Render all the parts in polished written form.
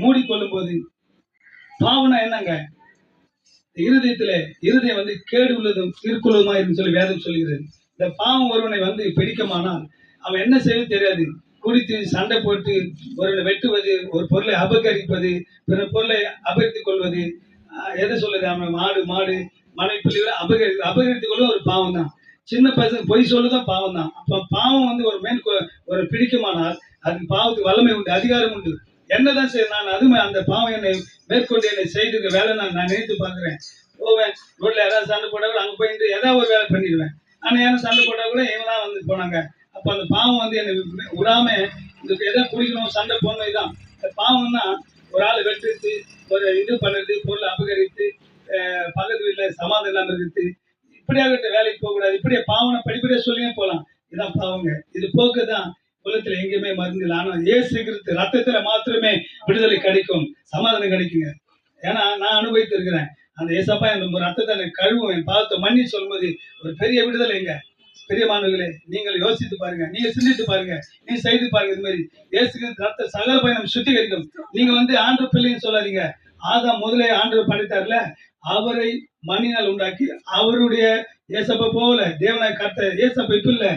மூடிக்கொள்ளும் போது பாவம்னா என்னங்க? இருதயம் வந்து கேடு உள்ளதும் தீர்க்குள்ளதுமா என்று சொல்லி வேதம் சொல்கிறது. இந்த பாவம் ஒருவனை வந்து பிடிக்குமானால் அவன் என்ன செய்வது தெரியாது. குடித்து சண்டை போட்டு ஒருவனை வெட்டுவது, ஒரு பொருளை அபகரிப்பது, பிற பொருளை அபகரித்துக் கொள்வது, எதை சொல்லுது? அவன் மாடு மனை பிள்ளைகளை அபகரித்துக் கொள்வது ஒரு பாவம் தான். சின்ன பசங்க பொய் சொல்லுதான் பாவம் தான். அப்ப பாவம் வந்து ஒரு பிடிக்குமானால் அதுக்கு பாவத்துக்கு வல்லமை உண்டு, அதிகாரம் உண்டு. என்னதான் செய்ய நான் அதுவுமே அந்த பாவம் என்னை மேற்கொண்டு என்னை செய்திருக்க வேலை நான் நினைத்து பார்க்கிறேன். போவேன், ரோட்ல யாராவது சண்டை போட்டா கூட அங்கே போயிட்டு ஏதாவது ஒரு வேலை பண்ணிடுவேன். ஆனால் யாரும் சண்டை போட்டா கூட இவனா வந்து போனாங்க. அப்போ அந்த பாவம் வந்து என்னை விடாம இந்த எதாவது குடிக்கணும், சண்டை போடணும். இதுதான் இந்த பாவம்னா ஒரு ஆள் வெட்டுறது, ஒரு இது பண்ணுறது, பொருளை அபகரித்து, பக்கத்து வீட்டில் சமாதானம் இல்லாமல் இருக்குது, இப்படியாகட்ட வேலைக்கு போகக்கூடாது. இப்படியே பாவனை படிப்படியாக சொல்லியே போகலாம். இதான் பாவங்க. இது போக்கு தான் உலகத்துல எங்கேயுமே மருந்து இல்லை. ஆனால் இயேசு கிறிஸ்து ரத்தத்துல மாத்திரமே விடுதலை கிடைக்கும், சமாதானம் கிடைக்குங்க. ஏன்னா நான் அனுபவித்து இருக்கிறேன். அந்த ஏசப்பா என் ரத்தத்தை எனக்கு கழுவும், என் பாவத்தை மன்னி சொல்லும்போது ஒரு பெரிய விடுதலைங்க. பெரிய மாணவர்களே, நீங்கள் யோசித்து பாருங்க, நீங்க சிந்தித்து பாருங்க, நீ செய்து பாருங்க. இது மாதிரி இயேசு கிறிஸ்து ரத்த சகல பயணம் சுத்திகரிக்கும். நீங்க வந்து ஆண்டு பிள்ளைன்னு சொல்லாதீங்க. ஆதாம் முதலே ஆண்டு படைத்தார்ல, அவரை மண்ணினால் உண்டாக்கி அவருடைய ஏசப்பா போல தேவனாய் கர்த்த ஏசப்பா இப்ப இல்ல,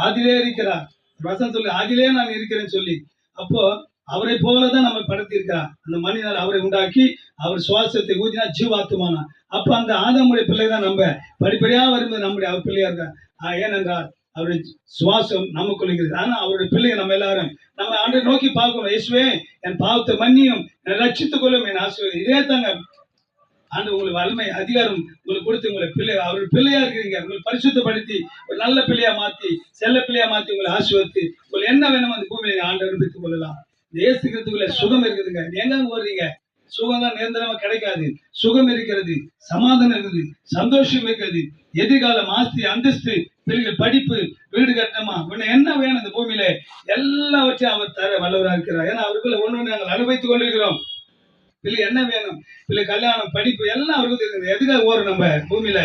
ஆதிலே இருக்கிறார். வசனம் சொல்லி ஆதிலே நான் இருக்கிறேன்னு சொல்லி, அப்போ அவரை போலதான் நம்ம படைத்திருக்கிறார். அந்த மண்ணினால் அவரை உண்டாக்கி அவர் சுவாசத்தை ஊதினா ஜீவாத்துமானா. அப்ப அந்த ஆதாமுடைய பிள்ளை தான் நம்ம படிப்படியா வரும்போது நம்முடைய அவர் பிள்ளையா இருக்கார். ஏனென்றால் அவருடைய சுவாசம் நமக்குள்ள இருக்கிறது. ஆனா அவருடைய பிள்ளையை நம்ம எல்லாரும் நம்ம ஆண்டை நோக்கி பார்க்கணும். இயேசுவே என் பாவத்தை மன்னியும், என்னை ரட்சித்துக் கொள்ளும், என் ஆசீர்வாதம். இதே தாங்க ஆண்டு உங்களுக்கு வலிமை அதிகாரம் உங்களுக்கு கொடுத்து உங்களை பிள்ளை அவருடைய பிள்ளையா இருக்கிறீங்க. உங்களை பரிசுத்தப்படுத்தி ஒரு நல்ல பிள்ளையா மாத்தி, செல்ல பிள்ளையா மாத்தி உங்களை ஆசீர்வதித்து உங்களை என்ன வேணுமோ அந்த பூமியை ஆண்டு அனுப்பித்துக் கொள்ளலாம். இயேசு கிறிஸ்துவுக்குள்ள சுகம் இருக்குதுங்க. எங்க ஓடுறீங்க? சுகம் தான் நிரந்தரமா கிடைக்காது. சுகம் இருக்கிறது, சமாதானம் இருக்குது, சந்தோஷம் இருக்கிறது, எதிர்காலம், ஆஸ்தி, அந்தஸ்து, பிள்ளைகள் படிப்பு, வீடு கட்டணுமா, உன்னை என்ன வேணும் இந்த பூமியில எல்லாவற்றையும் அவர் தர வல்லவராக இருக்கிறார். ஏன்னா அவருக்குள்ள ஒன்று நாங்கள் அனுபவித்துக் கொண்டிருக்கிறோம். பிள்ளை என்ன வேணும், பிள்ளை கல்யாணம், படிப்பு எல்லாம் அவருக்கு இருக்குது. எதுக்காக ஓடும் நம்ம பூமியில?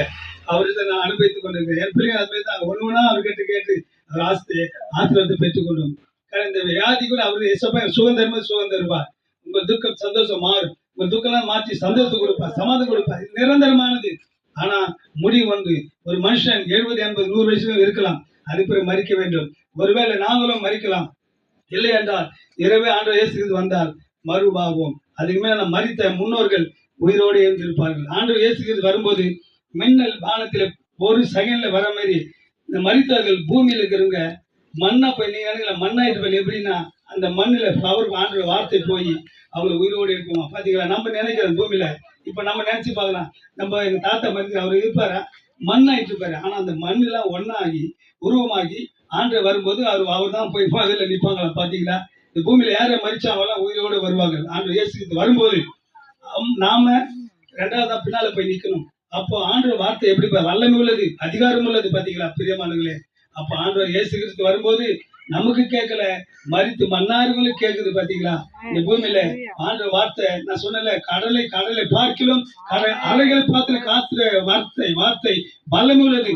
அவருக்கு நான் அனுபவித்துக் கொண்டிருக்கிறேன். என் பிள்ளைங்க அது மாதிரி தான் ஒன்று ஒன்றா அவர் கேட்டு அவர் ஆசீர்வாதத்தை பெற்றுக்கொள்ளும். இந்த வியாதி கூட அவரு சுகம் தருவார். உங்க துக்கம் சந்தோஷம் மாறும். உங்க துக்கம் மாற்றி சந்தோஷத்தை கொடுப்பார், சமாதானம் கொடுப்பார். இது நிரந்தரமானது. ஆனா முடிவு வந்து ஒரு மனுஷன் 70, 80, 100 வயசுல இருக்கலாம். அதுக்கு மறிக்க வேண்டும். ஒருவேளை நாங்களும் மறிக்கலாம். இல்லை என்றால் இரவே ஆண்டவர் இயேசு வந்தால் மறுபாவோம். அதுக்கு மேல மறித்த முன்னோர்கள் உயிரோடு இருந்திருப்பார்கள். ஆண்டவர் இயேசு வரும்போது மின்னல் வானத்துல ஒரு செகண்ட்ல வர மாதிரி இந்த மறித்தவர்கள் பூமியில இருக்கிறவங்க மண்ணா போய், நீங்க நினைக்கல மண்ணாயிட்டு போய் எப்படின்னா அந்த மண்ணில அவர் ஆண்டு வார்த்தை போய் அவங்க உயிரோடு இருக்குமா? பாத்தீங்களா? நம்ம நினைக்கிறோம் பூமியில. இப்ப நம்ம நினைச்சு பார்க்கலாம், நம்ம எங்க தாத்தா மறிக்கிற அவர் இருப்பாரா? மண்ணாயிட்டு இருப்பாரு. ஆனா அந்த மண்ணெல்லாம் ஒன்னாகி உருவமாகி ஆண்டு வரும்போது அவர் தான் போய் அதில் நிற்பாங்களா? பாத்தீங்களா? இந்த பூமியில யாரை மறிச்சாங்களோ உயிரோடு வருவாங்க. ஆண்டு இயேசு வரும்போது நாம ரெண்டாவதா பின்னால போய் நிக்கணும். அப்போ ஆண்டு வார்த்தை எப்படி வல்லமை உள்ளது, அதிகாரம் உள்ளது. பாத்தீங்களா பிரியமானவர்களே? அப்ப ஆண்டவர் இயேசு கிறிஸ்து வரும்போது நமக்கு கேட்கல, மறித்து மன்னார்களும் கேட்குது. பாத்தீங்களா? இந்த பூமியில ஆண்டவர் வார்த்தை நான் சொன்னல, கடலை பார்க்கிலும் அலைகளை பார்த்து காத்துற வார்த்தை வல்லமை உள்ளது.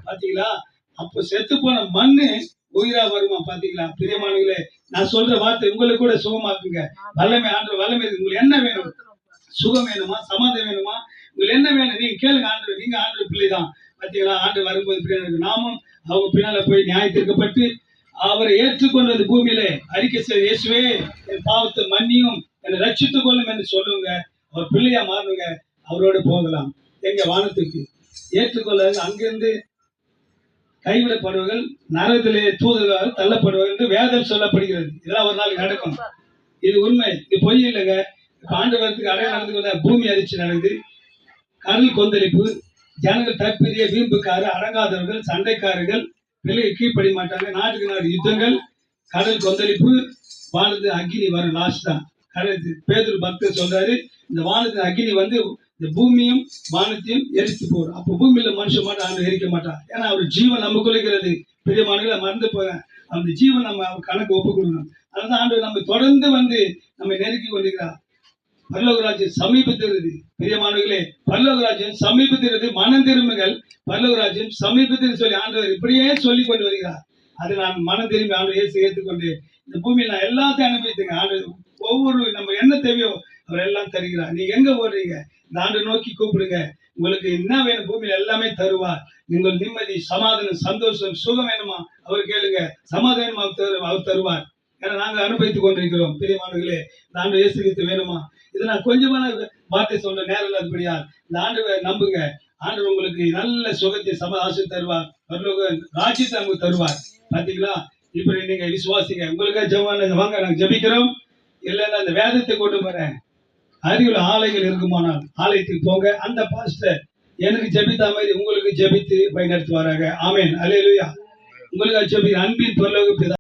பாத்தீங்களா? அப்போ செத்து போன மண்ணு உயிரா வருமா? பாத்தீங்களா பிரியமானவர்களே? நான் சொல்ற வார்த்தை உங்களுக்கு கூட சுகமாக்குங்க. வல்லமை ஆண்டவர் வல்லமை இருக்கு. உங்களுக்கு என்ன வேணும்? சுகம் வேணுமா? சமாதானம் வேணுமா? உங்களுக்கு என்ன வேணும்? நீங்க கேளுங்க. ஆண்டவர், நீங்க ஆண்டவர் பிள்ளைதான். பாத்தீங்களா? ஆண்டு வரும்போது நாமும் அவங்க பின்னால போய் நியாயத்திற்கப்பட்டு அவரை ஏற்றுக்கொண்டது பூமியில அறிக்கை செய்ய, இயேசுவே என் பாவத்தை மன்னியும், என்னை ரட்சித்துக் கொள்ளும் என்று சொல்லுங்க. அவர் பிள்ளையா மாறுங்க. அவரோடு போகலாம் எங்க வானத்துக்கு. ஏற்றுக்கொள்ள அங்கிருந்து கைவிடப்படுவர்கள் நரகத்திலே தூதர்களால் தள்ளப்படுவார்கள் என்று வேதம் சொல்லப்படுகிறது. இதெல்லாம் ஒரு நாள் நடக்கும். இது உண்மை, இது பொய் இல்லைங்க. இப்ப ஆண்டவரத்துக்கு அடைய நடந்து பூமி அதிர்ச்சி நடக்குது, கடல் கொந்தளிப்பு, ஜனங்கள் தற்பிரிய வீம்புக்காரர், அடங்காதவர்கள், சண்டைக்காரர்கள், பிள்ளைகள் கீழ்ப்படி மாட்டாங்க, நாட்டுக்கு நாடு யுத்தங்கள், கடல் கொந்தளிப்பு, வானது அக்னி வரும். லாஸ்ட் தான் பேதுரு பக்தர் சொல்றாரு, இந்த வானத்தின் அக்னி வந்து இந்த பூமியும் வானத்தையும் எரித்து போறோம். அப்போ பூமியில மனுஷன் மட்டும் ஆண்டு எரிக்க மாட்டான். ஏன்னா அவர் ஜீவன் நம்ம கொள்கிறது. பெரிய மாணவர்களை மறந்து போறேன். அந்த ஜீவன் நம்ம கணக்கு ஒப்புக் கொடுக்கணும். அதனால ஆண்டு நம்ம தொடர்ந்து வந்து நம்ம நெருக்கி கொண்டிருக்கிறார். பரலோகராஜ்யம் சமீபத்திருது. பிரியமானவர்களே, பரலோகராஜ்யம் சமீபத்திருது. மனம் திரும்புங்கள், பரலோகராஜ்யம் சமீபத்தில் சொல்லி ஆண்டவர் இப்படியே சொல்லி கொண்டு வருகிறார். அது நான் மனம் திரும்பி ஆண்டு இயேசு ஏற்றுக்கொண்டு இந்த பூமியில் நான் எல்லாத்தையும் அனுபவித்துங்க. ஆண்டு ஒவ்வொரு நம்ம என்ன தேவையோ அவர் எல்லாம் தருகிறார். நீங்க எங்க ஓடுறீங்க? இந்த ஆண்டு நோக்கி கூப்பிடுங்க. உங்களுக்கு என்ன வேணும்? பூமியில எல்லாமே தருவார். நீங்கள் நிம்மதி, சமாதானம், சந்தோஷம், சுகம் வேணுமா அவர் கேளுங்க. சமாதானம் அவர் தருவார். ஏன்னா நாங்க அனுபவித்துக் கொண்டிருக்கிறோம். பிரியமானவர்களே, இந்த ஆண்டு இயேசு கிறிஸ்து வேணுமா? இதை நான் கொஞ்சமான வார்த்தை சொல்ற நேரம் இல்லாதபடியால் இந்த ஆண்டு நம்புங்க. ஆண்டவர் உங்களுக்கு நல்ல சுகத்தை ஆசை தருவார். பரலோக ராஜ்யத்தை நமக்கு தருவார். பாத்தீங்களா? இப்படி நீங்க விசுவாசிங்க. உங்களுக்காக ஜெபம் வாங்க, நாங்க ஜெபிக்கிறோம். இல்லைன்னா அந்த வேதத்தை கொண்டு வரேன். அருகில் ஆலயங்கள் இருக்குமானால் ஆலயத்துக்கு போங்க. அந்த பாஸ்டர் எனக்கு ஜெபித்த மாதிரி உங்களுக்கு ஜெபித்து வழிநடத்துவாராக. ஆமென். அல்லேலூயா. உங்களுக்கு ஜெபி. அன்பின் பரலோக பிதா